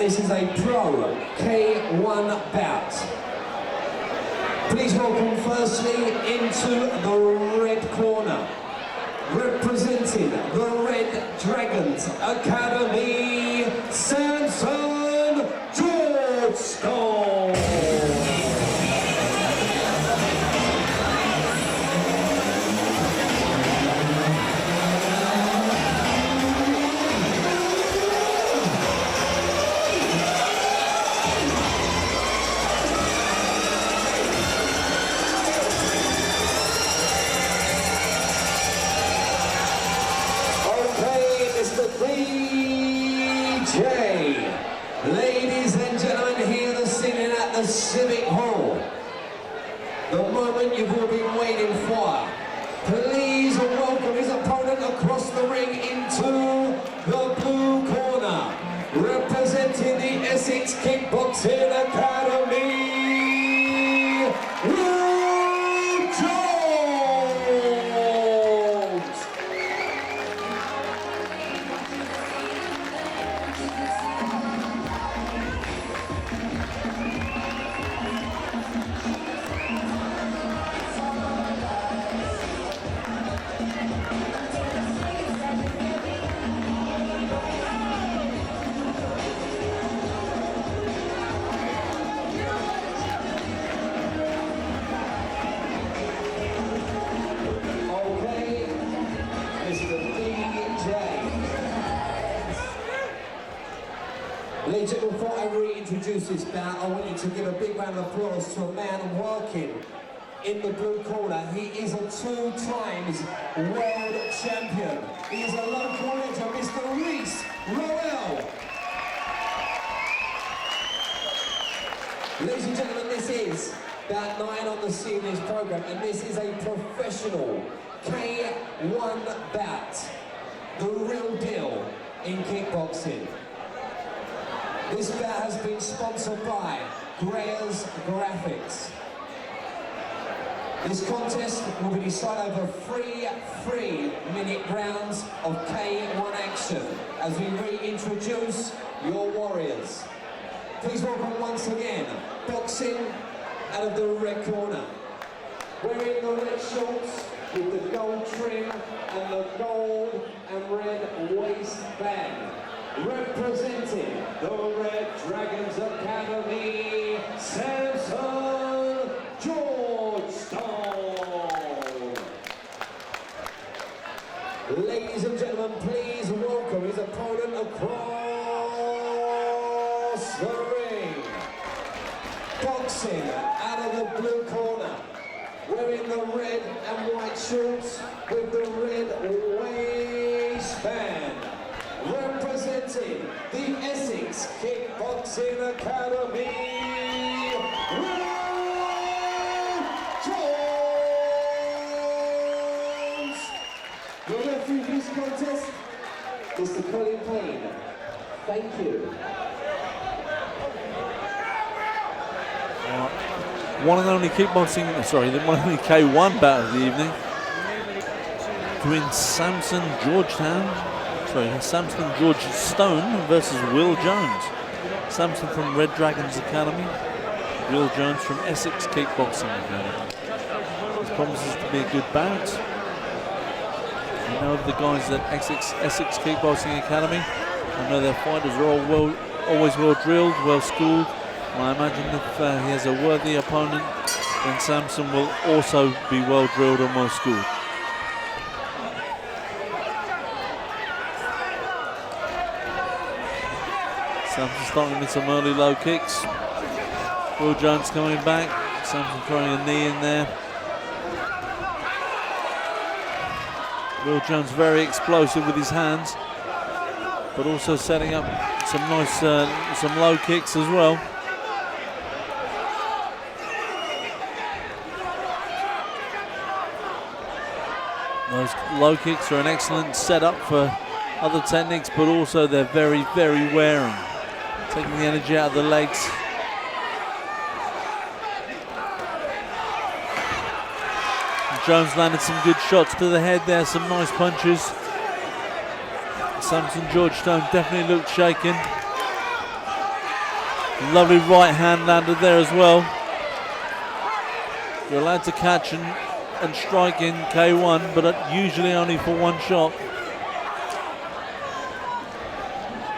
this is a pro K1 bout. Please welcome firstly into the red corner, representing the Red Dragons Academy, Samson Georgestone. Ladies and gentlemen, hear the singing at the Civic Hall. The moment you've all been waiting for. Please welcome his opponent across the ring into the blue corner, representing the Essex Kickboxing Academy, Will Jones! Ladies and gentlemen, before I reintroduce this bout, I want you to give a big round of applause to a man working in the blue corner. He is a 2 times world champion. He is a local legend, Mr. BRAWL. Ladies and gentlemen, this is bout 9 on the CNS program, and this is a professional K1 bout. The real deal in kickboxing. This bout has been sponsored by Greyer's Graphics. This contest will be decided over 3 3-minute rounds of K1 action as we reintroduce your warriors. Please welcome once again, boxing out of the red corner. Wearing the red shorts with the gold trim and the gold and red waistband. Representing the Red Dragons Academy, Samson Georgestone. Ladies and gentlemen, please welcome his opponent across the ring. Boxing out of the blue corner, wearing the red and white shorts with the red waistband. Representing the Essex Kickboxing Academy, Will Jones! The referee for this contest, Mr. Colin Payne. Thank you. One and only kickboxing, sorry, the one and only K1 bout of the evening between Samson Georgestone versus Will Jones. Samson from Red Dragons Academy, Will Jones from Essex Kickboxing Academy. This promises to be a good bout. You know the guys at Essex Kickboxing Academy. I know their fighters are always well drilled, well schooled. And I imagine if he has a worthy opponent, then Samson will also be well drilled and well schooled. Samson starting with some early low kicks. Will Jones coming back. Samson throwing a knee in there. Will Jones very explosive with his hands, but also setting up some nice, some low kicks as well. Those low kicks are an excellent setup for other techniques, but also they're very, very wearing. Taking the energy out of the legs. And Jones landed some good shots to the head there, some nice punches. Samson Georgestone definitely looked shaken. Lovely right hand landed there as well. You're allowed to catch and strike in K1, but usually only for one shot.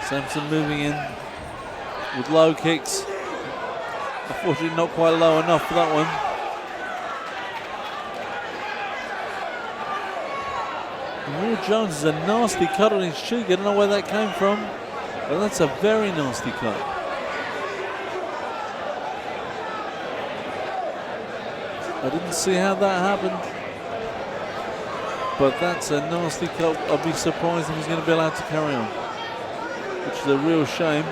Samson moving in with low kicks. Unfortunately not quite low enough for that one. And Will Jones is a nasty cut on his cheek. I don't know where that came from, but that's a very nasty cut. I didn't see how that happened, but that's a nasty cut. I'd be surprised if he's going to be allowed to carry on, which is a real shame.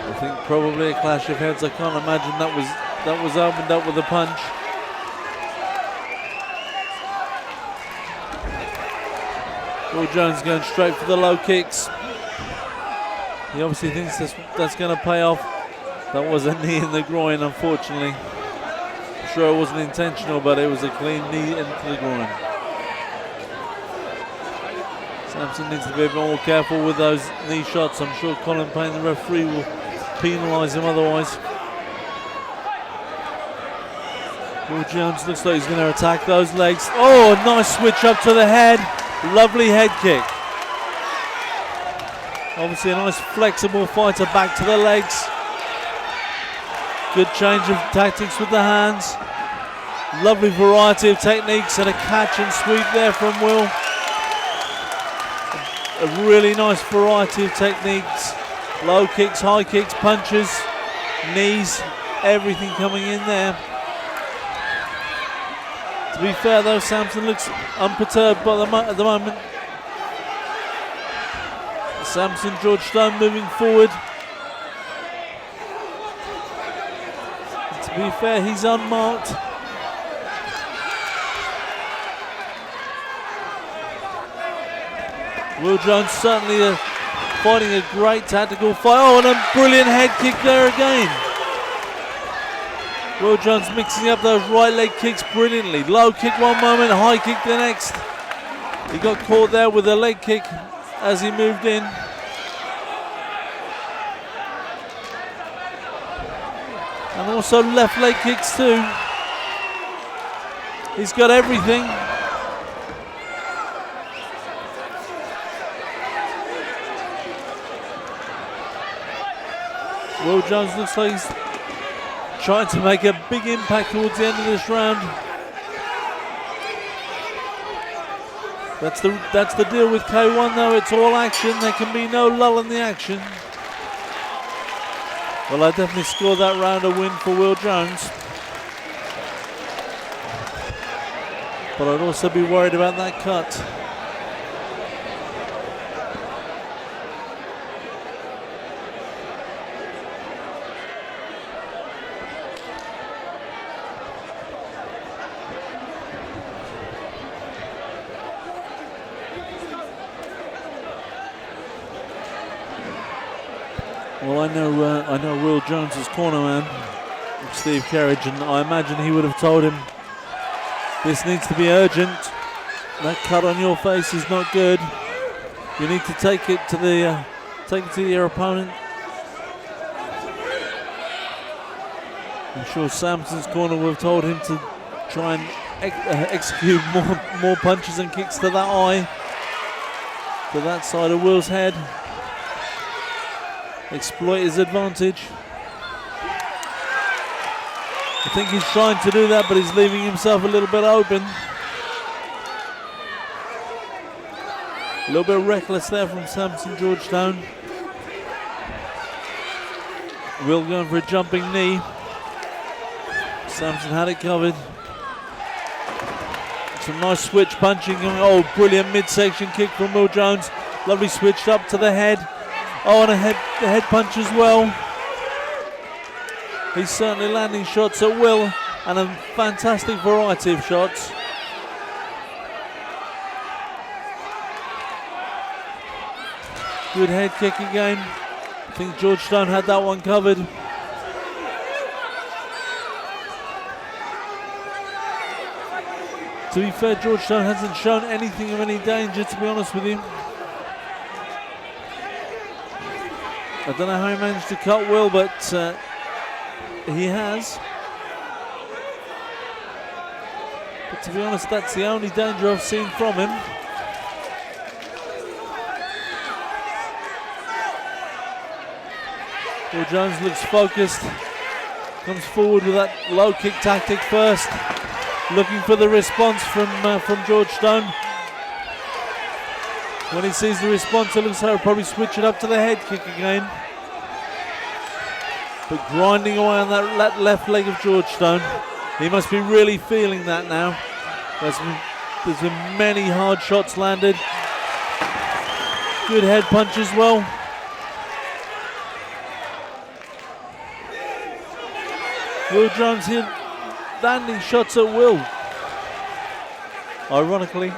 I think probably a clash of heads. I can't imagine that was opened up with a punch. Will Jones going straight for the low kicks. He obviously thinks that's going to pay off. That was a knee in the groin, unfortunately. I'm sure it wasn't intentional, but it was a clean knee into the groin. Samson needs to be a bit more careful with those knee shots. I'm sure Colin Payne, the referee, will penalise him otherwise. Will Jones looks like he's going to attack those legs. Oh, a nice switch up to the head. Lovely head kick. Obviously a nice flexible fighter back to the legs. Good change of tactics with the hands. Lovely variety of techniques and a catch and sweep there from Will. A really nice variety of techniques. Low kicks, high kicks, punches, knees, everything coming in there. To be fair though, Samson looks unperturbed at the moment. Samson, Georgestone moving forward. To be fair, he's unmarked. Will Jones certainly fighting a great tactical fight. Oh, and a brilliant head kick there again. Will Jones mixing up those right leg kicks brilliantly. Low kick one moment, high kick the next. He got caught there with a leg kick as he moved in. And also left leg kicks too. He's got everything. Will Jones looks like he's trying to make a big impact towards the end of this round. That's the deal with K1 though, it's all action, there can be no lull in the action. Well, I definitely scored that round a win for Will Jones. But I'd also be worried about that cut. Well, I know Will Jones's corner man, Steve Kerridge, and I imagine he would have told him this needs to be urgent. That cut on your face is not good. You need to take it to your opponent. I'm sure Samson's corner would have told him to try and execute more punches and kicks to that eye, to that side of Will's head. Exploit his advantage. I think he's trying to do that, but he's leaving himself a little bit open. A little bit reckless there from Samson Georgestone. Will going for a jumping knee. Samson had it covered. Some nice switch punching. Oh, brilliant midsection kick from Will Jones. Lovely switch up to the head. Oh, and the head punch as well. He's certainly landing shots at will, and a fantastic variety of shots. Good head kick again. I think Georgestone had that one covered. To be fair, Georgestone hasn't shown anything of any danger, to be honest with you. I don't know how he managed to cut Will, but he has. But to be honest, that's the only danger I've seen from him. Will Jones looks focused. Comes forward with that low kick tactic first. Looking for the response from Georgestone. When he sees the response, it looks like he'll probably switch it up to the head kick again. But grinding away on that left leg of Georgestone. He must be really feeling that now. There's been many hard shots landed. Good head punch as well. Will Jones here landing shots at will. Ironically,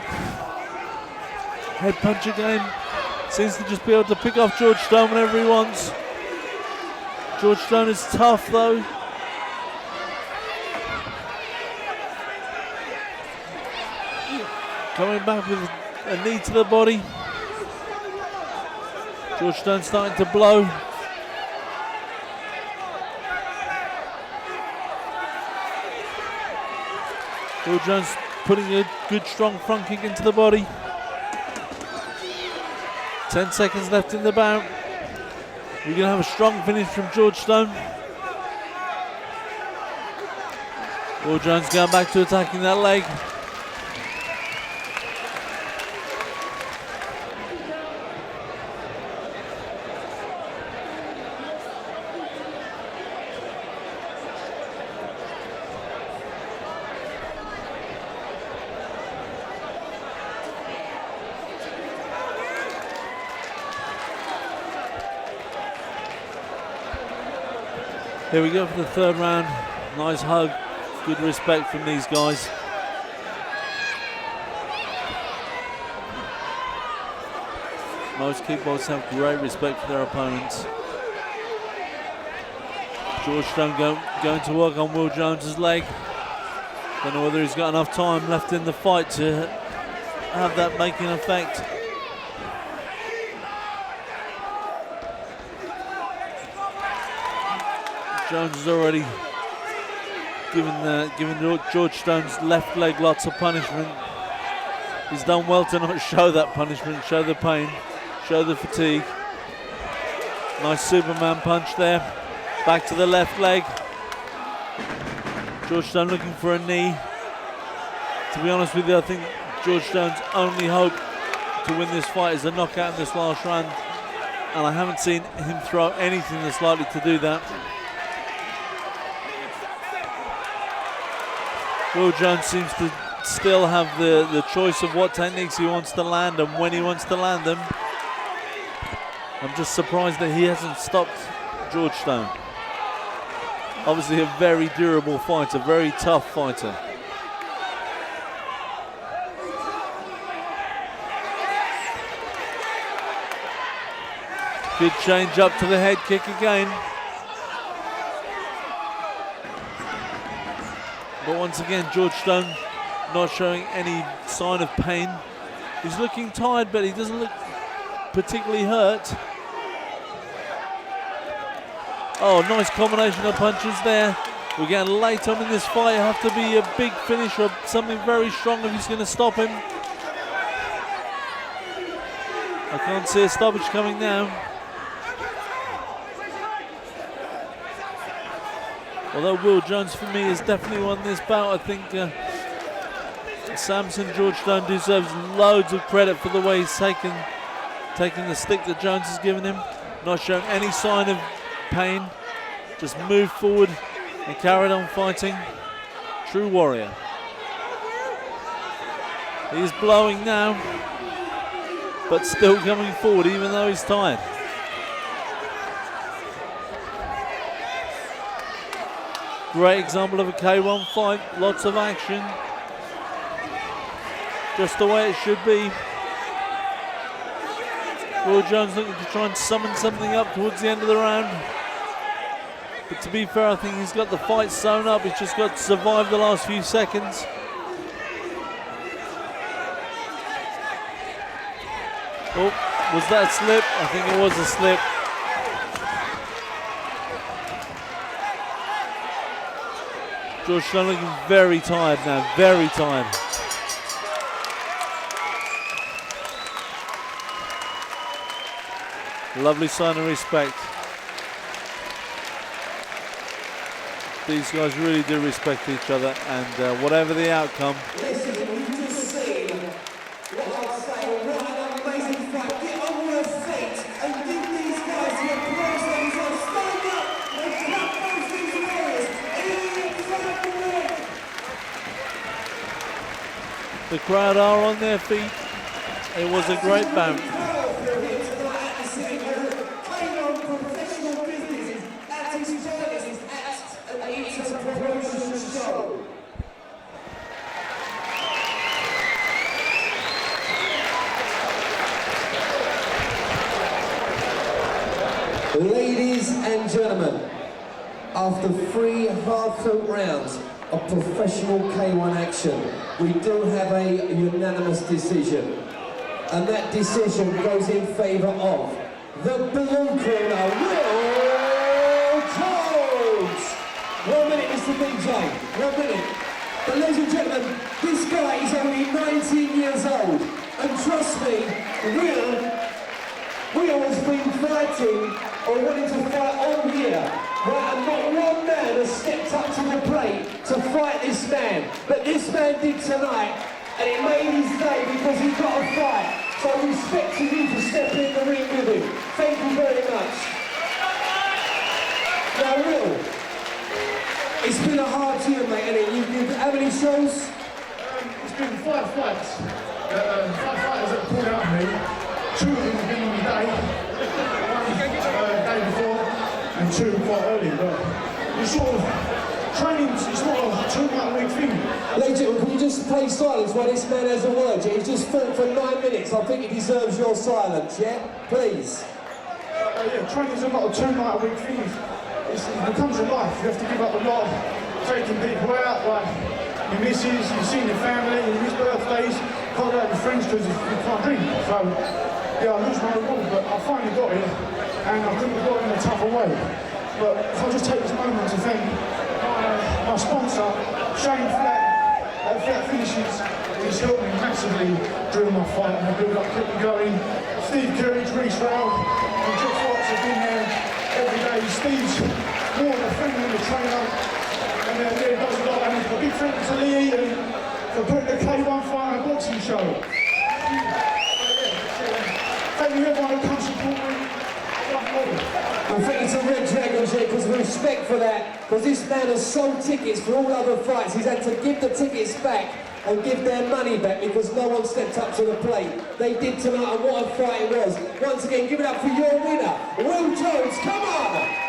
head punch again. Seems to just be able to pick off Georgestone whenever he wants. Georgestone is tough though. Coming back with a knee to the body. Georgestone starting to blow. Will Jones putting a good strong front kick into the body. 10 seconds left in the bout. We're going to have a strong finish from Georgestone. Will Jones going back to attacking that leg. Here we go for the third round. Nice hug, good respect from these guys. Most kickboxers have great respect for their opponents. Georgestone going to work on Will Jones's leg. Don't know whether he's got enough time left in the fight to have that make an effect. Jones has already given Georgestone's left leg lots of punishment. He's done well to not show that punishment, show the pain, show the fatigue. Nice Superman punch there. Back to the left leg. Georgestone looking for a knee. To be honest with you, I think Georgestone's only hope to win this fight is a knockout in this last round. And I haven't seen him throw anything that's likely to do that. Will Jones seems to still have the choice of what techniques he wants to land and when he wants to land them. I'm just surprised that he hasn't stopped Georgestone. Obviously a very durable fighter, very tough fighter. Good change up to the head kick again. But once again, Georgestone not showing any sign of pain. He's looking tired, but he doesn't look particularly hurt. Oh, nice combination of punches there. We're getting late on in this fight. It'll have to be a big finish or something very strong if he's going to stop him. I can't see a stoppage coming now. Although Will Jones for me has definitely won this bout, I think Samson Georgestone deserves loads of credit for the way he's taken the stick that Jones has given him. Not showing any sign of pain, just moved forward and carried on fighting. True warrior. He's blowing now, but still coming forward even though he's tired. Great example of a K1 fight, lots of action. Just the way it should be. Will Jones looking to try and summon something up towards the end of the round. But to be fair, I think he's got the fight sewn up. He's just got to survive the last few seconds. Oh, was that a slip? I think it was a slip. Georgestone looking very tired now, very tired. Lovely sign of respect. These guys really do respect each other, and whatever the outcome. Listen, you've just seen what I say, what an amazing fight. Get on your feet and give these guys the applause they deserve. Stand up and clap those these warriors in front of the ring. The crowd are on their feet. It was a great bout. Ladies and gentlemen, after 3 hard-fought rounds of professional K1 action, we do have a unanimous decision. And that decision goes in favour of the blue corner, Will Jones! 1 minute, Mr. BJ, 1 minute. But ladies and gentlemen, this guy is only 19 years old. And trust me, Will has been fighting or wanting to fight all year, right? And not one man has stepped up to the plate to fight this man. But this man did tonight, and it made his day because he got a fight. So respect to you for stepping in the ring with him. Thank you very much. Now, Will, it's been a hard year, mate, and you've how many shows? It's been 5 fights. 5 fighters that pulled out of me. 2 of them have been on the day. One day before, and 2 quite early. But it's sort of training. It's not a 2-night-a-week thing. Ladies and gentlemen, can you just play silence while this man has a word? Yeah? He's just fought for 9 minutes. I think he deserves your silence. Yeah, please. Yeah, training's not a 2-night-a-week thing. It becomes a life. You have to give up a lot, taking people out, like your missus, you've seen your family, you miss birthdays, can't go out with friends because you can't drink. So, yeah, I lose my reward, but I finally got it, and I couldn't have got it in a tougher way. But if I just take this moment to thank my sponsor, Shane Flat Finishes, he's helped me massively during my fight and the build-up, kept me going. Steve Courage, Reece Rowell, and Jeff Fox have been there every day. Steve's more of a friend than a trainer, and he does a lot. And a big thank you to Lee Eaton for putting the K1 fight on a boxing show. Thank you everyone who comes support me. And thank you to Red Dragons here, because of respect for that, because this man has sold tickets for all other fights. He's had to give the tickets back and give their money back because no one stepped up to the plate. They did tonight, and what a fight it was. Once again, give it up for your winner, Will Jones. Come on!